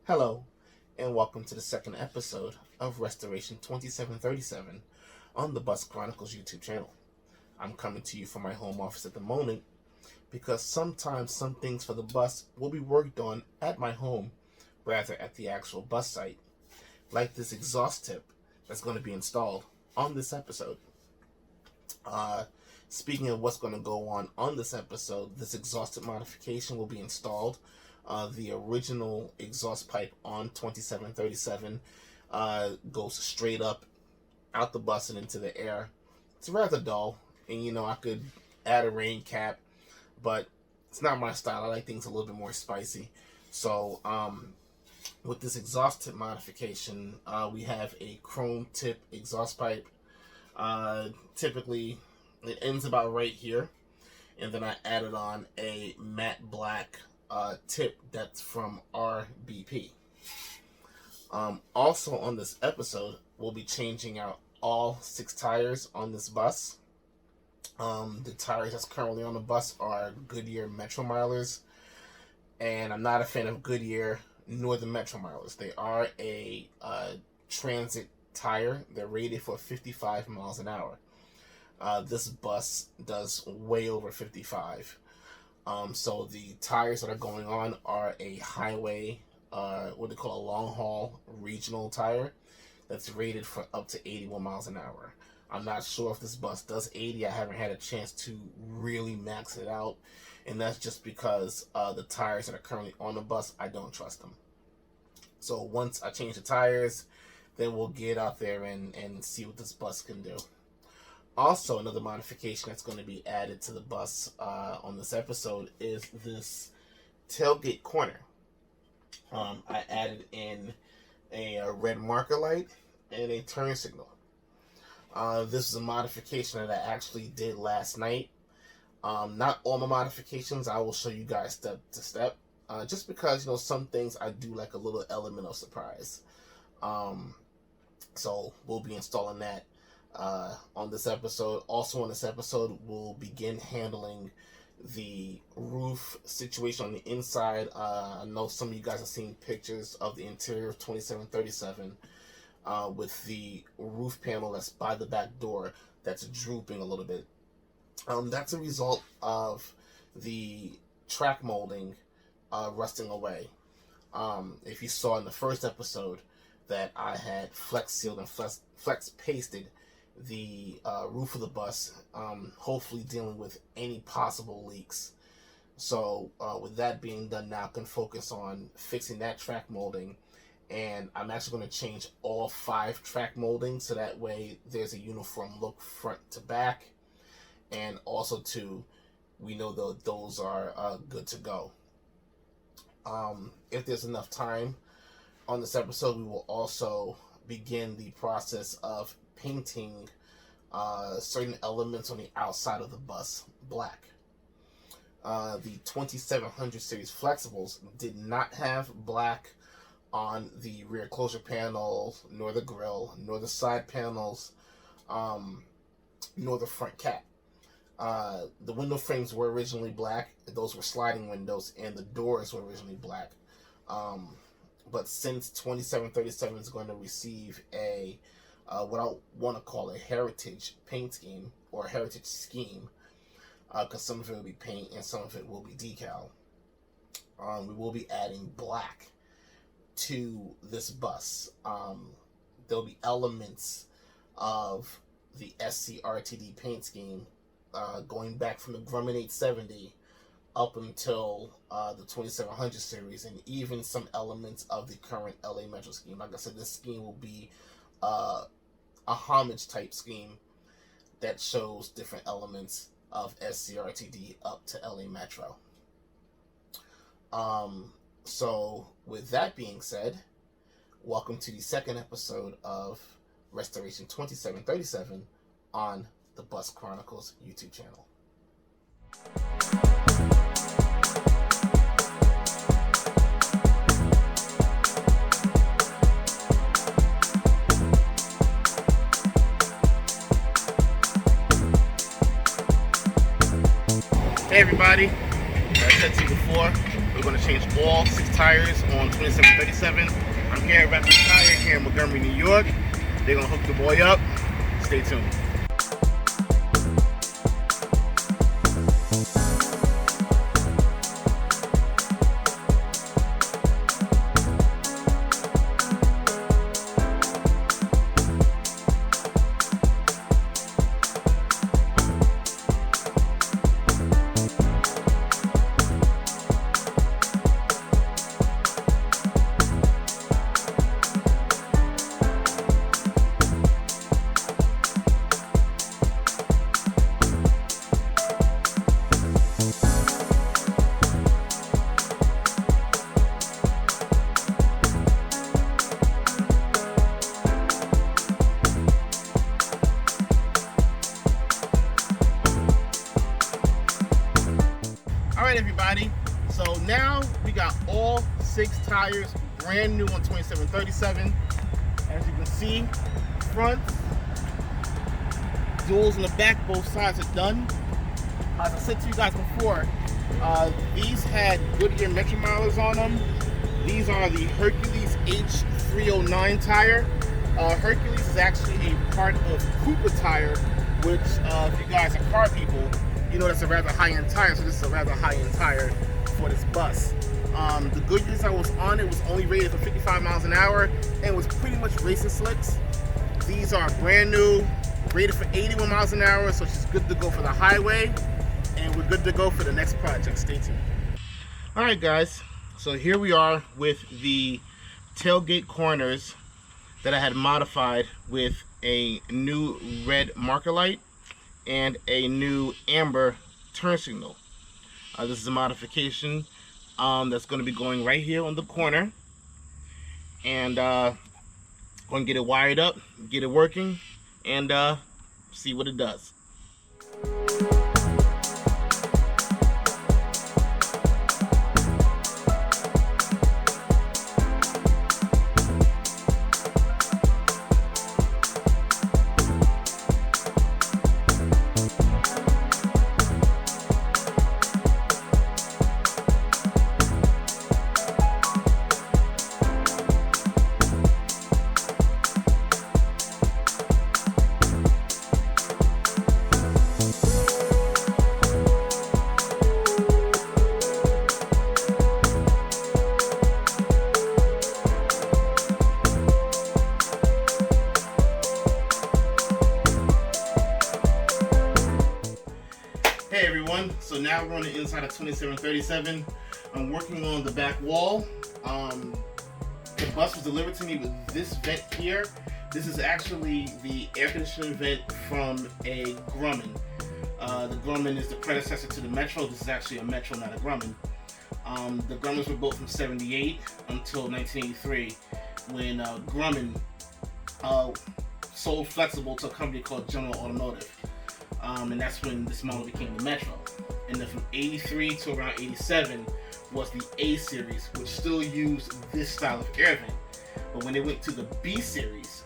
Hello, and welcome to the second episode of Restoration 2737 on the Bus Chronicles YouTube channel. I'm coming to you from my home office at the moment because sometimes some things for the bus will be worked on at my home rather at the actual bus site, like this exhaust tip that's going to be installed on this episode. Speaking of what's going to go on this episode, this exhaust tip modification will be installed. The original exhaust pipe on 2737 goes straight up out the bus and into the air. It's rather dull, and I could add a rain cap, but it's not my style. I like things a little bit more spicy. So with this exhaust tip modification, we have a chrome tip exhaust pipe. Typically it ends about right here, and then I added on a matte black tip that's from RBP. Also on this episode, we'll be changing out all 6 tires on this bus. The tires that's currently on the bus are Goodyear Metro Milers, and I'm not a fan of Goodyear nor the Metro Milers. They are a transit tire. They're rated for 55 miles an hour. This bus does way over 55. So the tires that are going on are a highway, what they call a long haul regional tire that's rated for up to 81 miles an hour. I'm not sure if this bus does 80. I haven't had a chance to really max it out, and that's just because the tires that are currently on the bus, I don't trust them. So once I change the tires, then we'll get out there and see what this bus can do. Also, another modification that's going to be added to the bus on this episode is this tailgate corner. I added in a red marker light and a turn signal. This is a modification that I actually did last night. Not all my modifications I will show you guys step to step, just because some things I do like a little element of surprise. So we'll be installing that on this episode. Also on this episode, we'll begin handling the roof situation on the inside. I know some of you guys have seen pictures of the interior of 2737 with the roof panel that's by the back door that's drooping a little bit. That's a result of the track molding rusting away. If you saw in the first episode that I had flex sealed and flex pasted the roof of the bus, hopefully dealing with any possible leaks. So with that being done now, I can focus on fixing that track molding, and I'm actually going to change all 5 track moldings so that way there's a uniform look front to back, and also too, we know that those are good to go. If there's enough time on this episode, we will also begin the process of painting certain elements on the outside of the bus black. The 2700 series Flexibles did not have black on the rear closure panels, nor the grille, nor the side panels, nor the front cap. The window frames were originally black. Those were sliding windows, and the doors were originally black. But since 2737 is going to receive a what I want to call a heritage paint scheme or a heritage scheme, because some of it will be paint and some of it will be decal, we will be adding black to this bus. There'll be elements of the SCRTD paint scheme going back from the Grumman 870 up until the 2700 series, and even some elements of the current LA Metro scheme. Like I said, this scheme will be a homage type scheme that shows different elements of SCRTD up to LA Metro. So with that being said, welcome to the second episode of Restoration 2737 on the Bus Chronicles YouTube channel. Hey everybody, as I said to you before, We're going to change all 6 tires on 2737. I'm here at Rapid Tire here in Montgomery, New York. They're going to hook the boy up. Stay tuned. Alright everybody, so now we got all 6 tires brand new on 2737. As you can see, front, duals in the back, both sides are done. As I said to you guys before, these had Goodyear Metro milers on them. These are the Hercules H309 tire. Hercules is actually a part of Cooper tire, which if you guys are car people, you know that's a rather high-end tire, so this is a rather high-end tire for this bus. The Goodyears that was on it was only rated for 55 miles an hour and was pretty much racing slicks. These are brand new, rated for 81 miles an hour, so she's good to go for the highway, and we're good to go for the next project. Stay tuned. Alright guys, so here we are with the tailgate corners that I had modified with a new red marker light and a new amber turn signal. This is a modification that's going to be going right here on the corner, and going to get it wired up, get it working, and see what it does. Hey everyone, so now we're on the inside of 2737. I'm working on the back wall. The bus was delivered to me with this vent here. This is actually the air conditioning vent from a Grumman. The Grumman is the predecessor to the Metro. This is actually a Metro, not a Grumman. The Grummans were built from 78 until 1983 when Grumman sold Flxible to a company called General Automotive. And that's when this model became the Metro. And then from 83 to around 87 was the A series, which still used this style of air vent. But when they went to the B series,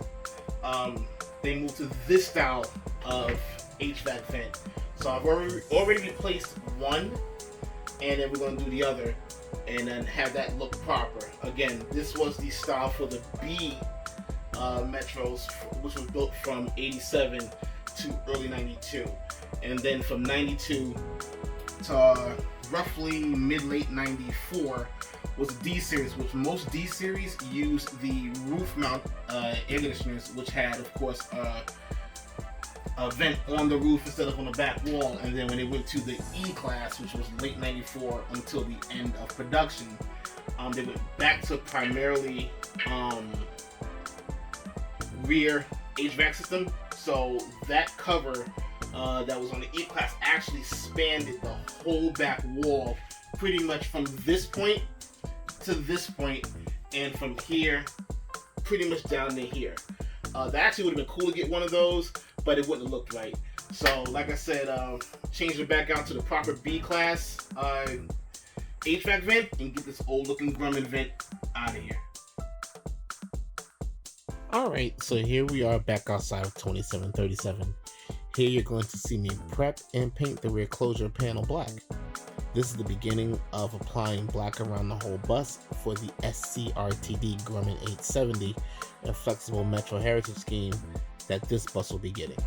they moved to this style of HVAC vent. So I've already replaced one, and then we're going to do the other, and then have that look proper. Again, this was the style for the B Metros, which was built from 87 to early 92, and then from 92 to roughly mid-late 94 was D series, which most D series use the roof mount air conditioners, which had of course a vent on the roof instead of on the back wall. And then when they went to the E class, which was late 94 until the end of production, they went back to primarily rear HVAC system. So that cover that was on the E-Class actually spanned the whole back wall, pretty much from this point to this point, and from here pretty much down to here. That actually would have been cool to get one of those, but it wouldn't have looked right. So like I said, change it back out to the proper B-Class HVAC vent and get this old looking Grumman vent out of here. Alright, so here we are back outside of 2737. Here you're going to see me prep and paint the rear closure panel black. This is the beginning of applying black around the whole bus for the SCRTD Grumman 870, a flexible Metro heritage scheme that this bus will be getting.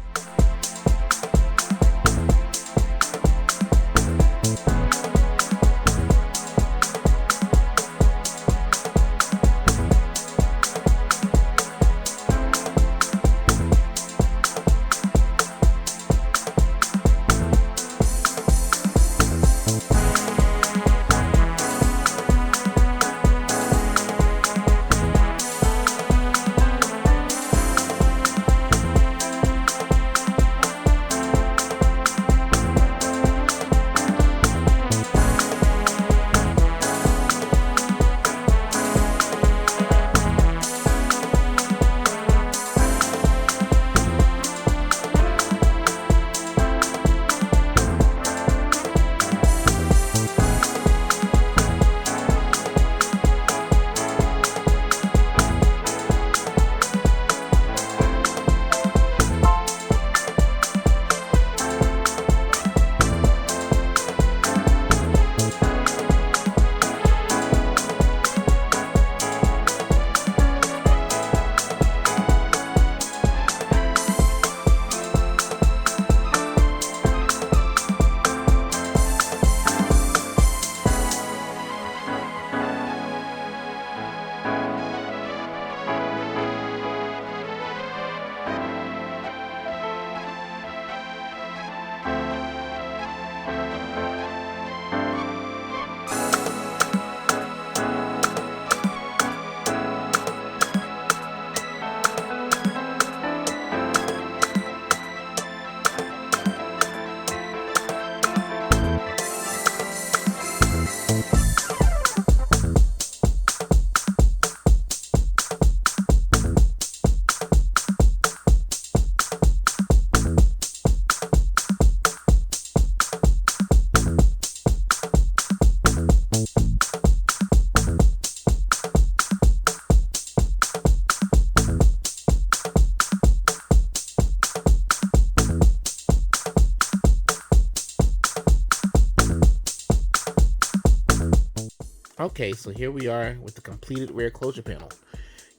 Okay, so here we are with the completed rear closure panel.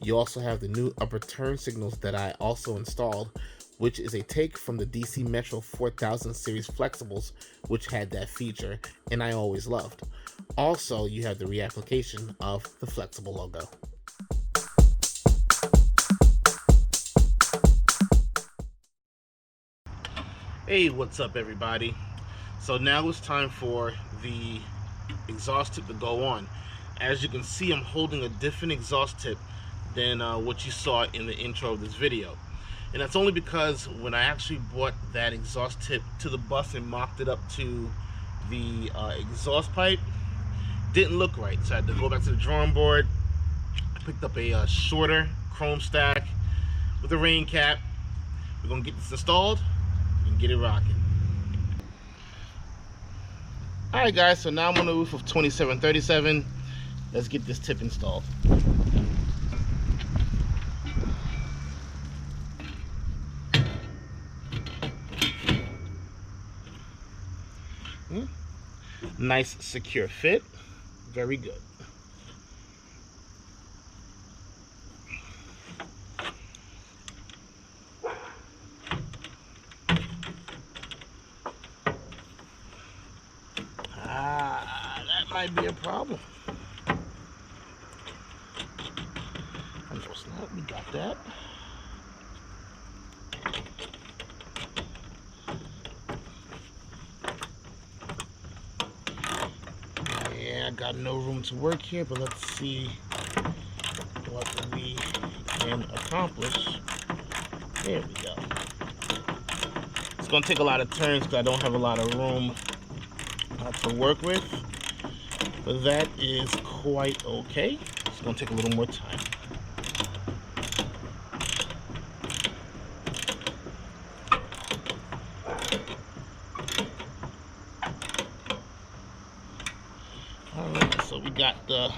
You also have the new upper turn signals that I also installed, which is a take from the DC Metro 4000 series Flexibles, which had that feature, and I always loved. Also, you have the reapplication of the Flxible logo. Hey, what's up everybody? So now it's time for the exhaust tip to go on. As you can see, I'm holding a different exhaust tip than what you saw in the intro of this video, and that's only because when I actually brought that exhaust tip to the bus and mocked it up to the exhaust pipe, didn't look right, so I had to go back to the drawing board. I picked up a shorter chrome stack with a rain cap. We're gonna get this installed and get it rocking. Alright guys, so now I'm on the roof of 2737. Let's get this tip installed. Nice secure fit. Very good. That might be a problem. We got that. Yeah, I got no room to work here, but let's see what we can accomplish. There we go. It's going to take a lot of turns because I don't have a lot of room to work with, but that is quite okay. It's going to take a little more time. Alright, so we got the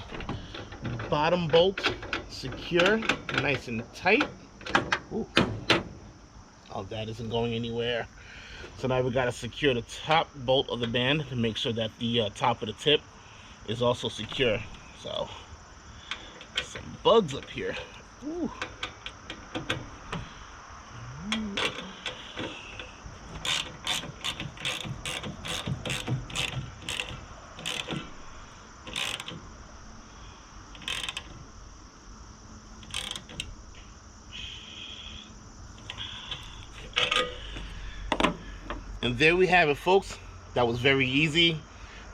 bottom bolt secure, nice and tight. Ooh. Oh, that isn't going anywhere. So now we got to secure the top bolt of the band to make sure that the top of the tip is also secure. So some bugs up here. Ooh. And there we have it, folks. That was very easy.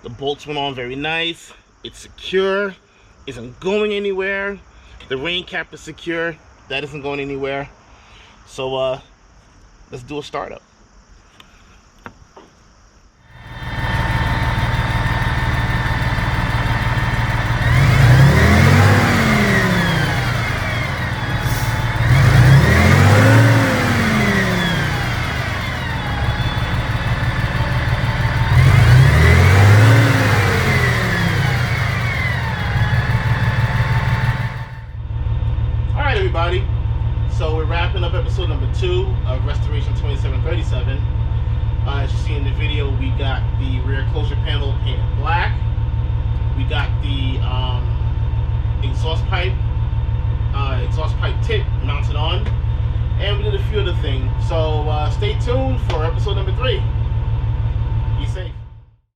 The bolts went on very nice. It's secure. Isn't going anywhere. The rain cap is secure. That isn't going anywhere. So let's do a startup. Everybody, so we're wrapping up episode number 2 of Restoration 2737. As you see in the video, we got the rear closure panel painted black. We got the exhaust pipe tip mounted on, and we did a few other things. So stay tuned for episode number 3. Be safe.